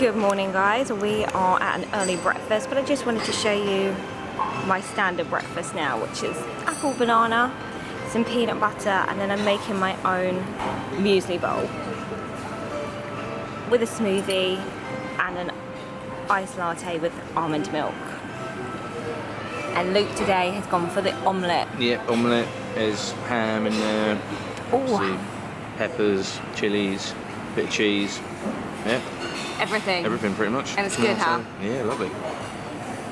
Good morning guys, we are at an early breakfast, but I just wanted to show you my standard breakfast now, which is apple banana, some peanut butter, and then I'm making my own muesli bowl with a smoothie and an iced latte with almond milk. And Luke today has gone for the omelette. Yep, omelette. There's ham in there, Oh, peppers, chilies, bit of cheese. Yeah, everything pretty much. And it's good, huh? Yeah, lovely.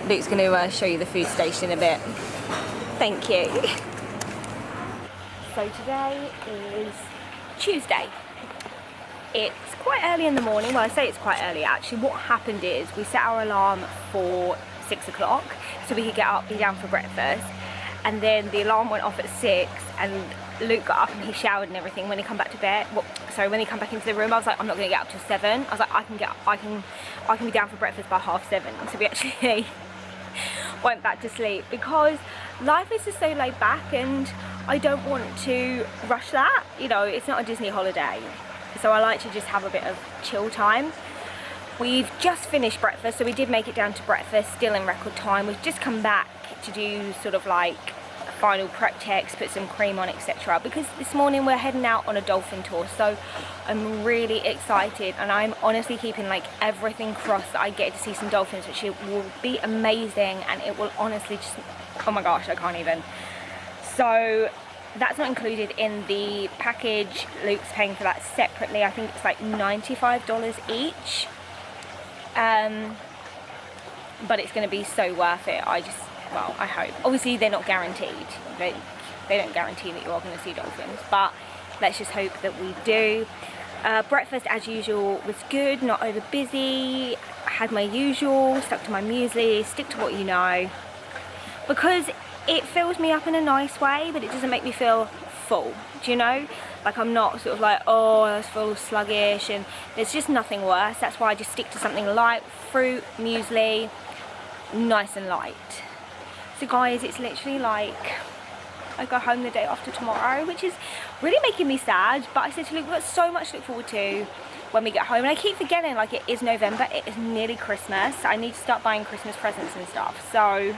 Luke's going to show you the food station a bit. Thank you. So today is Tuesday. It's quite early in the morning. Well, I say it's quite early. Actually, what happened is we set our alarm for 6 o'clock so we could get up, be down for breakfast. And then the alarm went off at 6 and Luke got up and he showered and everything. When he come back to bed, when he come back into the room, I was like, I'm not going to get up till 7. I was like, I can be down for breakfast by 7:30. So we actually went back to sleep because life is just so laid back and I don't want to rush that. You know, it's not a Disney holiday. So I like to just have a bit of chill time. We've just finished breakfast, so we did make it down to breakfast, still in record time. We've just come back to do sort of like final prep checks, put some cream on, etc. Because this morning we're heading out on a dolphin tour, so I'm really excited and I'm honestly keeping like everything crossed that I get to see some dolphins, which will be amazing, and it will honestly just, oh my gosh, I can't even. So that's not included in the package. Luke's paying for that separately. I think it's like $95 each. But it's going to be so worth it. Well, I hope. Obviously, they're not guaranteed. They don't guarantee that you are going to see dolphins, but let's just hope that we do. Breakfast, as usual, was good, not over busy. I had my usual, stuck to my muesli, stick to what you know, because it fills me up in a nice way, but it doesn't make me feel full. Do you know? Like, I'm not sort of like, oh, I was full sluggish, and there's just nothing worse. That's why I just stick to something light, fruit, muesli, nice and light. So guys, it's literally like I go home the day after tomorrow, which is really making me sad, but I said to Luke, we've got so much to look forward to when we get home, and I keep forgetting, like, it is November, it is nearly Christmas. I need to start buying Christmas presents and stuff, so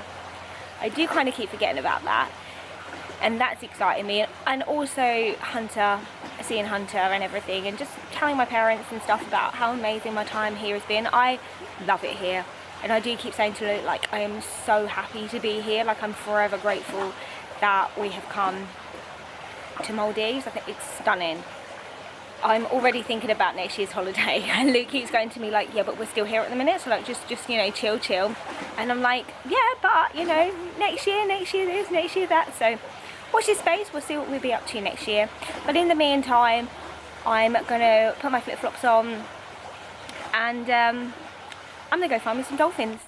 I do kind of keep forgetting about that. And that's exciting me, and also seeing Hunter and everything, and just telling my parents and stuff about how amazing my time here has been. I love it here, and I do keep saying to Luke, like, I am so happy to be here. Like, I'm forever grateful that we have come to Maldives. I think it's stunning. I'm already thinking about next year's holiday, and Luke keeps going to me like, yeah, but we're still here at the minute, so like just you know, chill. And I'm like, yeah, but you know, next year this, next year that. So watch this space, we'll see what we'll be up to next year. But in the meantime, I'm gonna put my flip-flops on and I'm gonna go find me some dolphins.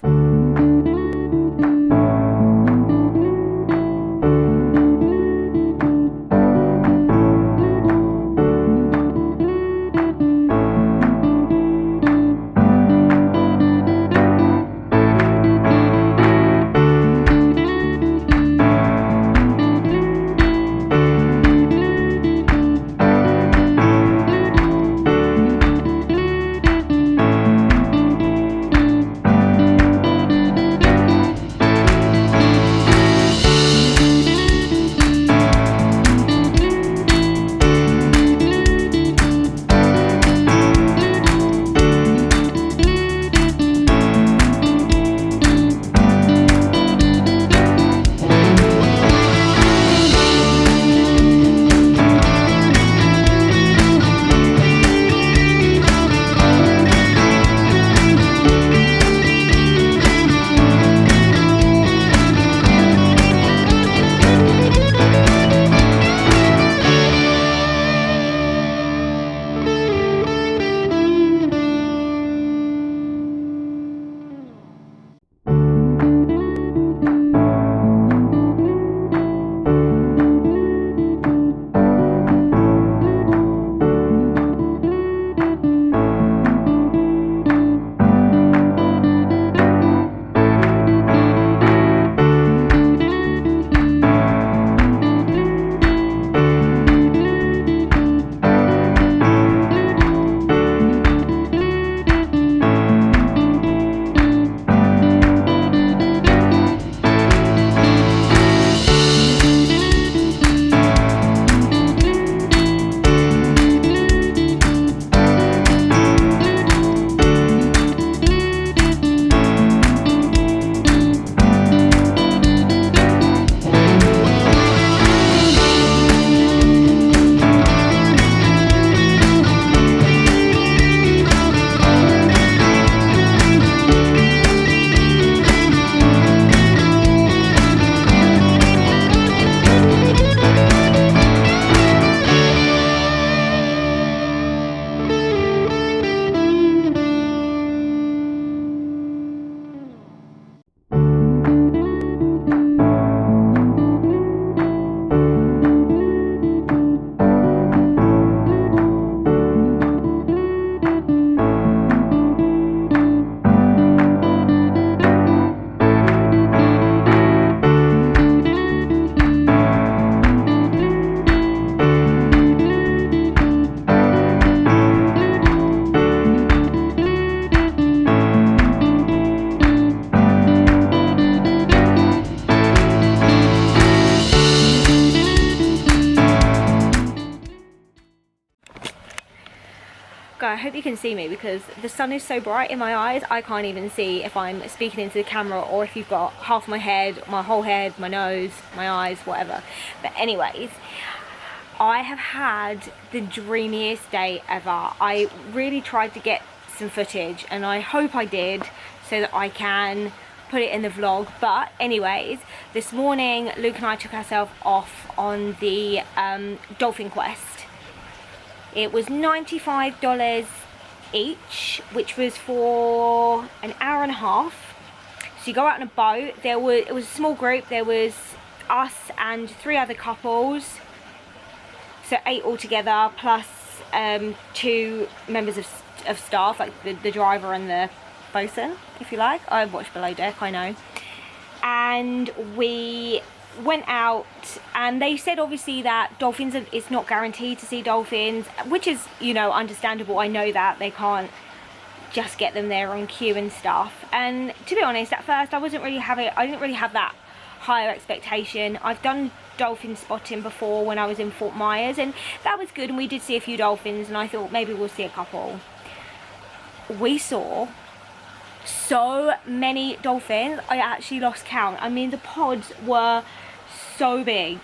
God, I hope you can see me because the sun is so bright in my eyes, I can't even see if I'm speaking into the camera or if you've got half my head, my whole head, my nose, my eyes, whatever. But anyways, I have had the dreamiest day ever. I really tried to get some footage and I hope I did so that I can put it in the vlog. But anyways, this morning Luke and I took ourselves off on the Dolphin quest. It was $95 each, which was for an hour and a half. So you go out on a boat. It was a small group. There was us and 3 other couples, so 8 altogether, plus 2 members of staff, like the driver and the bosun, if you like. I watched Below Deck, I know. And we went out, and they said obviously that dolphins, it's not guaranteed to see dolphins, which is, you know, understandable. I know that they can't just get them there on queue and stuff. And to be honest, at first I didn't really have that higher expectation. I've done dolphin spotting before when I was in Fort Myers, and that was good, and we did see a few dolphins, and I thought maybe we'll see a couple. We saw so many dolphins, I actually lost count. I mean, the pods were so big.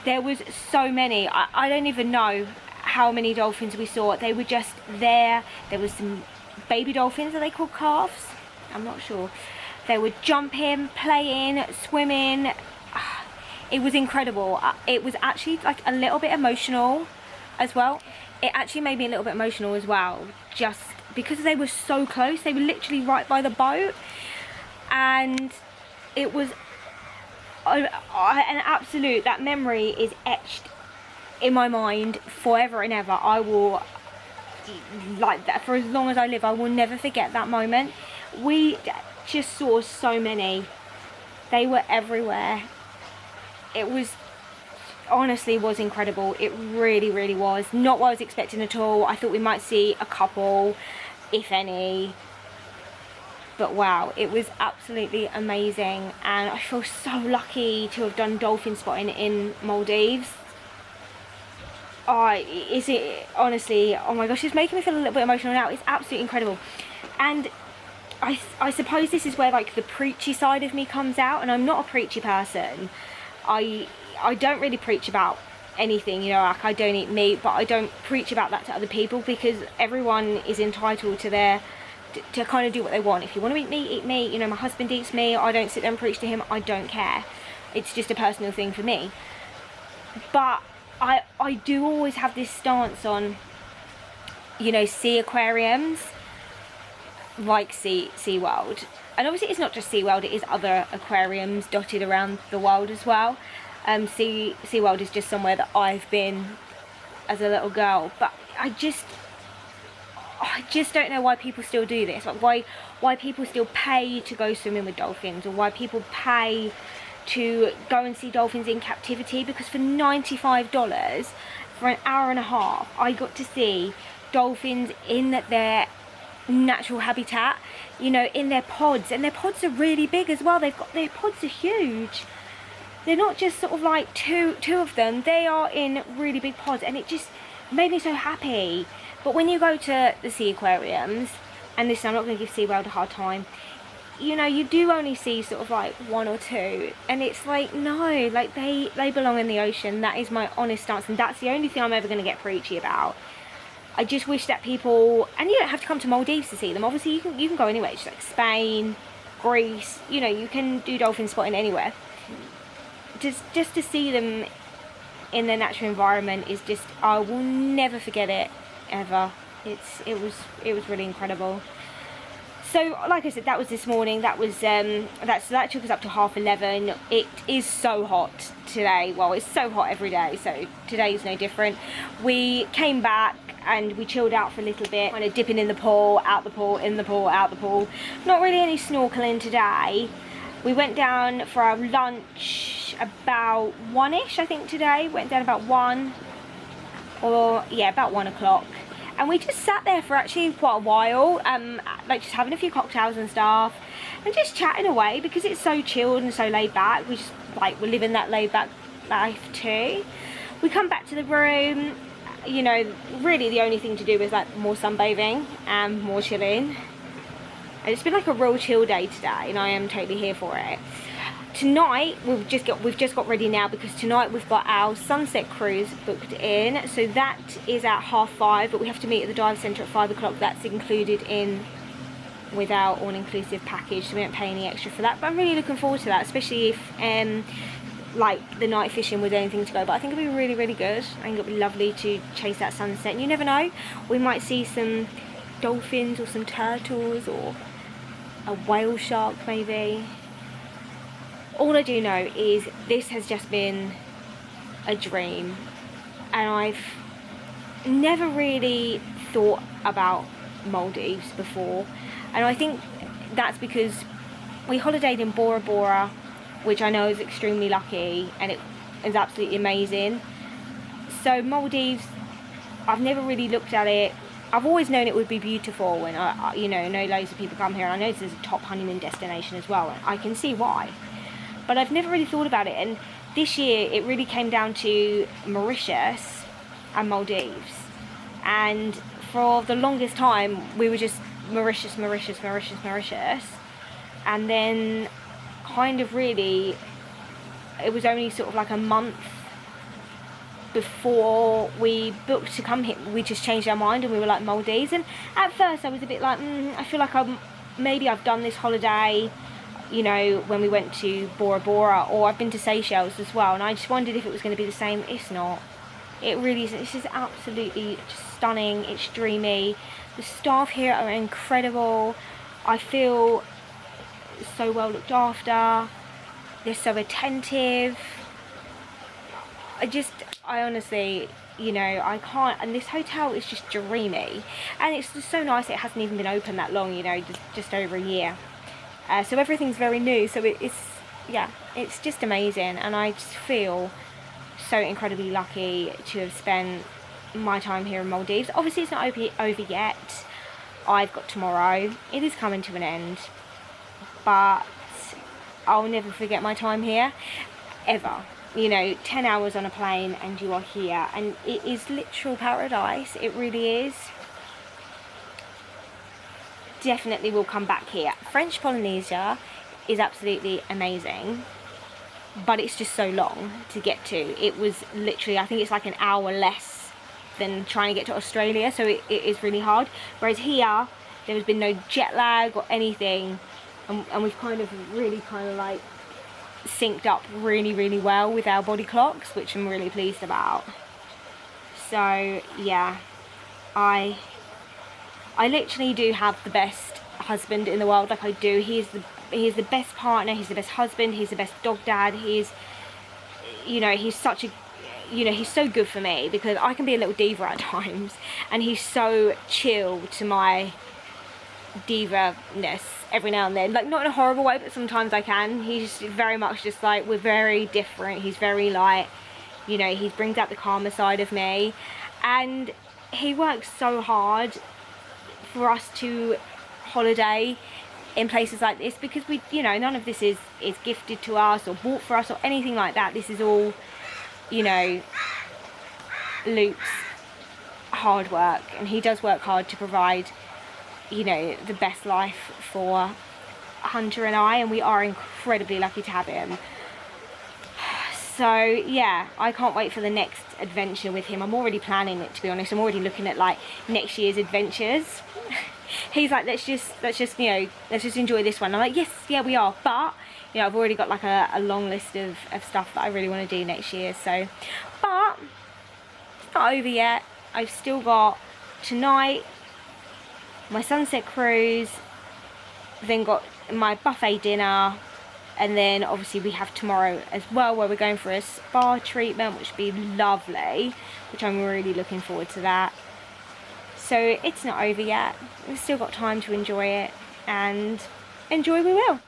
There was so many. I don't even know how many dolphins we saw. They were just there. There was some baby dolphins. Are they called calves? I'm not sure. They were jumping, playing, swimming. It was incredible. It was actually like a little bit emotional as well. It actually made me a little bit emotional as well, just because they were so close. They were literally right by the boat, and it was an absolute, that memory is etched in my mind forever and ever. I will, like that, for as long as I live, I will never forget that moment. We just saw so many. They were everywhere. It was, honestly, was incredible. It really, really was. Not what I was expecting at all. I thought we might see a couple, if any. But wow, it was absolutely amazing, and I feel so lucky to have done dolphin spotting in Maldives. Honestly, oh my gosh, it's making me feel a little bit emotional now. It's absolutely incredible. And I suppose this is where like the preachy side of me comes out, and I'm not a preachy person. I don't really preach about anything, you know, like I don't eat meat, but I don't preach about that to other people, because everyone is entitled to to kind of do what they want. If you want to eat meat, you know, my husband eats meat, I don't sit there and preach to him, I don't care. It's just a personal thing for me. But I do always have this stance on, you know, sea aquariums, like SeaWorld. And obviously it's not just SeaWorld, it is other aquariums dotted around the world as well. SeaWorld is just somewhere that I've been as a little girl, but I just don't know why people still do this. Like why people still pay to go swimming with dolphins, or why people pay to go and see dolphins in captivity. Because for $95 for an hour and a half, I got to see dolphins in their natural habitat, you know, in their pods, and their pods are really big as well. Their pods are huge. They're not just sort of like two of them, they are in really big pods, and it just made me so happy. But when you go to the sea aquariums, and listen, I'm not going to give SeaWorld a hard time, you know, you do only see sort of like 1 or 2, and it's like, no, like they belong in the ocean. That is my honest stance, and that's the only thing I'm ever going to get preachy about. I just wish that people, and you don't have to come to Maldives to see them, obviously you can go anywhere, just like Spain, Greece, you know, you can do dolphin spotting anywhere. Just to see them in their natural environment is just, I will never forget it, ever. It was really incredible. So like I said, that was this morning. That was that took us up to 11:30. It is so hot today. Well, it's so hot every day, so today is no different. We came back and we chilled out for a little bit, kind of dipping in the pool, out the pool, in the pool, out the pool. Not really any snorkeling today. We went down for our lunch about 1ish, I think, today. Went down about 1, or yeah, about 1 o'clock. And we just sat there for actually quite a while, like just having a few cocktails and stuff, and just chatting away, because it's so chilled and so laid back. We're living that laid back life too. We come back to the room, you know, really the only thing to do is like more sunbathing and more chilling. And it's been like a real chill day today, and I am totally here for it. Tonight we've just got ready now, because tonight we've got our sunset cruise booked in. So that is at 5:30, but we have to meet at the dive centre at 5 o'clock. That's included in with our all-inclusive package, so we don't pay any extra for that. But I'm really looking forward to that, especially if like the night fishing with anything to go. But I think it'll be really, really good. I think it'll be lovely to chase that sunset, and you never know, we might see some dolphins or some turtles or a whale shark maybe. All I do know is this has just been a dream, and I've never really thought about Maldives before, and I think that's because we holidayed in Bora Bora, which I know is extremely lucky, and it is absolutely amazing. So Maldives, I've never really looked at it. I've always known it would be beautiful, and I you know loads of people come here, and I know this is a top honeymoon destination as well, and I can see why. But I've never really thought about it, and this year it really came down to Mauritius and Maldives, and for the longest time we were just Mauritius, and then kind of really it was only sort of like a month before we booked to come here we just changed our mind, and we were like Maldives. And at first I was a bit like I feel like maybe I've done this holiday, you know, when we went to Bora Bora, or I've been to Seychelles as well, and I just wondered if it was going to be the same. It's not. It really isn't. This is absolutely just stunning. It's dreamy. The staff here are incredible. I feel so well looked after. They're so attentive. I honestly, you know, I can't, and this hotel is just dreamy, and it's just so nice. It hasn't even been open that long, you know, just over a year. So everything's very new, so it's just amazing, and I just feel so incredibly lucky to have spent my time here in Maldives. Obviously it's not over yet. I've got tomorrow. It is coming to an end, but I'll never forget my time here, ever. You know, 10 hours on a plane and you are here, and it is literal paradise. It really is. Definitely will come back here. French Polynesia is absolutely amazing, but it's just so long to get to. It was literally, I think it's like an hour less than trying to get to Australia, so it is really hard. Whereas here, there has been no jet lag or anything, and we've kind of like synced up really, really well with our body clocks, which I'm really pleased about. So yeah, I literally do have the best husband in the world. Like I do. He is the best partner. He's the best husband. He's the best dog dad. He's such a, you know, he's so good for me, because I can be a little diva at times, and he's so chill to my diva-ness every now and then. Like, not in a horrible way, but sometimes I can. He's very much just like, we're very different. He's very like, you know, he brings out the calmer side of me, and he works so hard for us to holiday in places like this, because we, you know, none of this is gifted to us or bought for us or anything like that. This is all, you know, Luke's hard work, and he does work hard to provide, you know, the best life for Hunter and I, and we are incredibly lucky to have him. So yeah, I can't wait for the next adventure with him. I'm already planning it, to be honest. I'm already looking at like next year's adventures. He's like, let's just you know, let's just enjoy this one. I'm like, yes, yeah, we are. But you know, I've already got like a long list of stuff that I really want to do next year. So, but it's not over yet. I've still got tonight, my sunset cruise, then got my buffet dinner, and then obviously we have tomorrow as well, where we're going for a spa treatment, which would be lovely, which I'm really looking forward to that. So it's not over yet. We've still got time to enjoy it, and enjoy we will.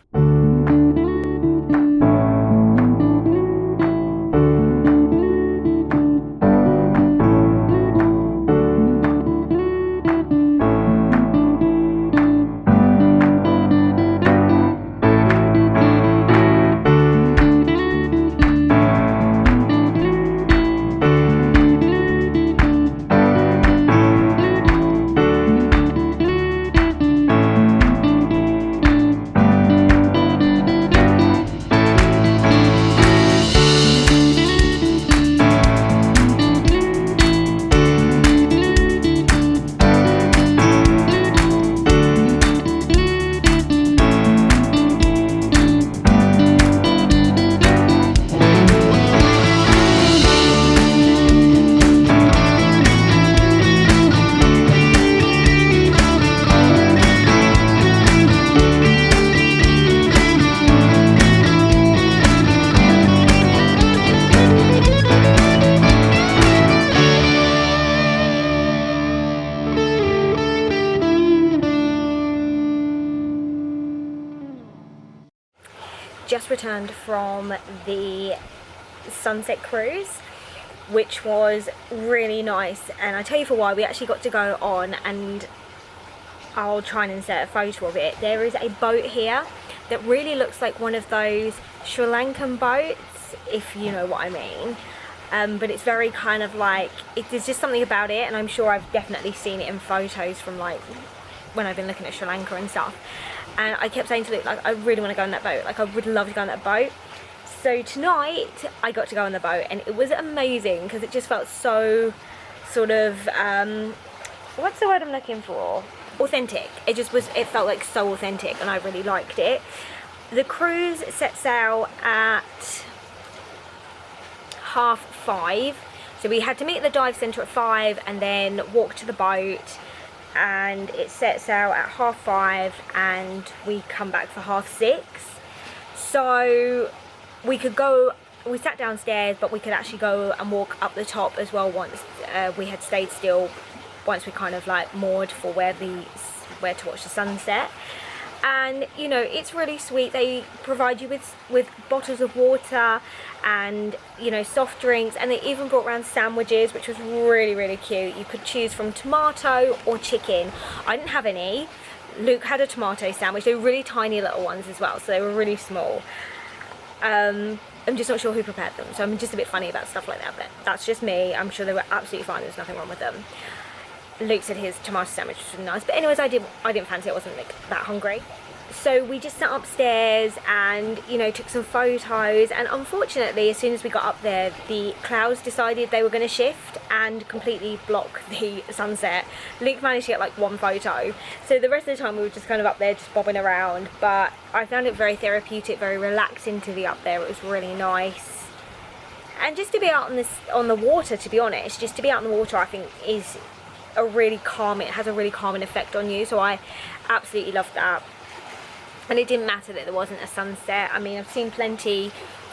just returned from the sunset cruise, which was really nice, and I tell you for why. We actually got to go on, and I'll try and insert a photo of it. There is a boat here that really looks like one of those Sri Lankan boats, if you know what I mean. But it's very kind of like, there's just something about it, and I'm sure I've definitely seen it in photos from like when I've been looking at Sri Lanka and stuff. And I kept saying to Luke, like, I really want to go on that boat. Like, I would love to go on that boat. So tonight I got to go on the boat, and it was amazing because it just felt so sort of what's the word I'm looking for? Authentic. It just was, it felt like so authentic, and I really liked it. The cruise sets out at 5:30, so we had to meet at the dive centre at 5 and then walk to the boat, and it sets out at 5:30 and we come back for 6:30. So we could go, we sat downstairs, but we could actually go and walk up the top as well once we had stayed still, once we kind of like moored for where to watch the sunset. And you know, it's really sweet. They provide you with bottles of water and, you know, soft drinks, and they even brought around sandwiches, which was really, really cute. You could choose from tomato or chicken. I didn't have any. Luke had a tomato sandwich. They were really tiny little ones as well, so they were really small. I'm just not sure who prepared them, so I'm just a bit funny about stuff like that, but that's just me. I'm sure they were absolutely fine. There's nothing wrong with them. Luke said his tomato sandwich was really nice, but anyways, I didn't fancy it. I wasn't like that hungry. So we just sat upstairs and, you know, took some photos, and unfortunately as soon as we got up there, the clouds decided they were going to shift and completely block the sunset. Luke managed to get like one photo, so the rest of the time we were just kind of up there just bobbing around, but I found it very therapeutic, very relaxing to be up there. It was really nice, and just to be out on the water, to be honest, just to be out on the water, I think is a really calming, it has a really calming effect on you, so I absolutely loved that. And it didn't matter that there wasn't a sunset. I mean, I've seen plenty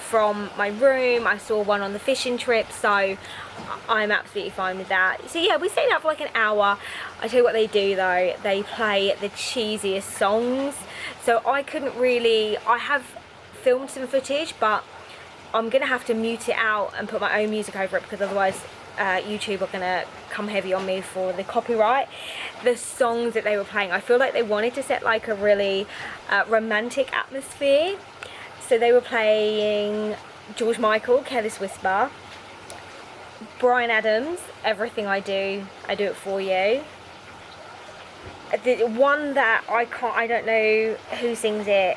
from my room. I saw one on the fishing trip, so I'm absolutely fine with that. So yeah, we stayed out for like an hour. I tell you what they do though, they play the cheesiest songs. So I couldn't really, I have filmed some footage, but I'm gonna have to mute it out and put my own music over it, because otherwise YouTube are gonna come heavy on me for the copyright. The songs that they were playing, I feel like they wanted to set like a really romantic atmosphere. So they were playing George Michael, Careless Whisper, Bryan Adams, Everything I Do It For You. The one that I don't know who sings it,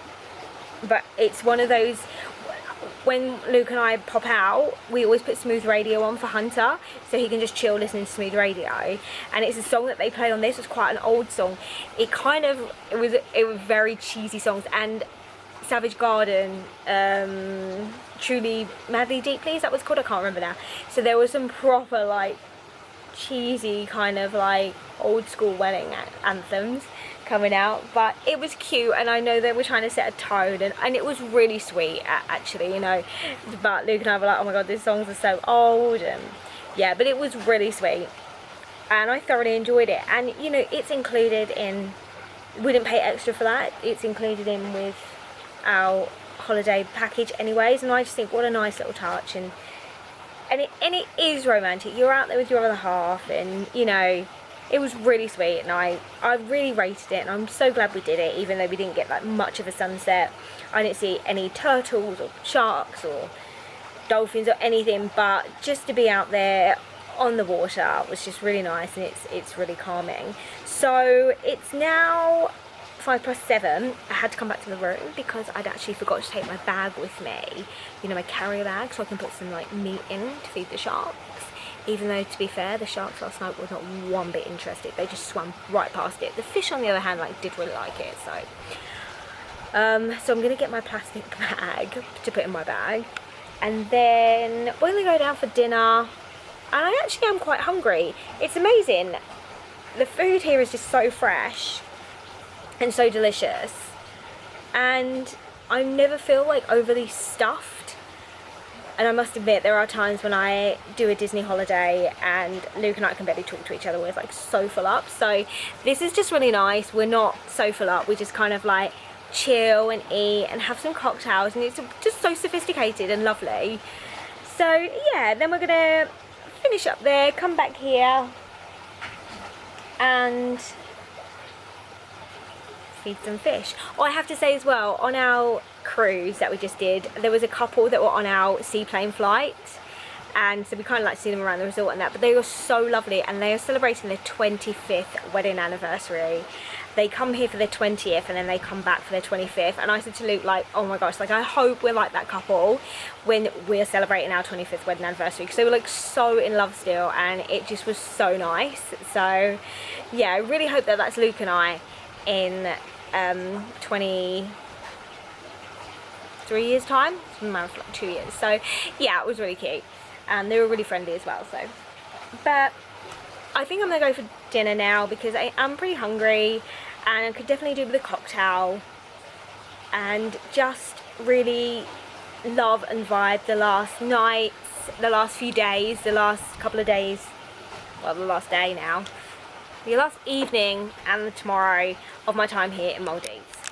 but it's one of those, when Luke and I pop out, we always put smooth radio on for Hunter, so he can just chill listening to smooth radio. And it's a song that they played on this. It's quite an old song. It was very cheesy songs. And Savage Garden, Truly Madly Deeply, is that what it's called? I can't remember now. So there was some proper like cheesy kind of like old school wedding anthems coming out, but it was cute, and I know they were trying to set a tone, and it was really sweet actually, you know. But Luke and I were like, oh my god, these songs are so old, and yeah, but it was really sweet, and I thoroughly enjoyed it. And you know, it's included in, we didn't pay extra for that, it's included in with our holiday package anyways, and I just think what a nice little touch, and it is romantic. You're out there with your other half, and you know, it was really sweet, and I really rated it, and I'm so glad we did it, even though we didn't get like much of a sunset. I didn't see any turtles or sharks or dolphins or anything, but just to be out there on the water was just really nice, and it's really calming. So it's now 7:05. I had to come back to the room because I'd actually forgot to take my bag with me, you know, my carrier bag, so I can put some like meat in to feed the sharks. Even though, to be fair, the sharks last night were not one bit interested. They just swam right past it. The fish, on the other hand, like, did really like it. So I'm going to get my plastic bag to put in my bag. And then we're going to go down for dinner. And I actually am quite hungry. It's amazing. The food here is just so fresh and so delicious. And I never feel, like, overly stuffed. And I must admit, there are times when I do a Disney holiday and Luke and I can barely talk to each other. We're like so full up. So this is just really nice. We're not so full up. We just kind of like chill and eat and have some cocktails, and it's just so sophisticated and lovely. So yeah, then we're gonna finish up there, come back here and feed some fish. Oh, I have to say as well, on our cruise that we just did, there was a couple that were on our seaplane flight, and so we kind of like to see them around the resort and that, but they were so lovely, and they are celebrating their 25th wedding anniversary. They come here for their 20th and then they come back for their 25th, and I said to Luke, like, oh my gosh, like I hope we're like that couple when we're celebrating our 25th wedding anniversary, because they were like so in love still, and it just was so nice. So yeah, I really hope that that's Luke and I in 23 years time. It's been married for like 2 years, so yeah, it was really cute, and they were really friendly as well. So, but I think I'm gonna go for dinner now because I am pretty hungry, and I could definitely do with a cocktail and just really love and vibe the last nights, the last few days, the last couple of days, well, the last day now, the last evening and tomorrow of my time here in Maldives.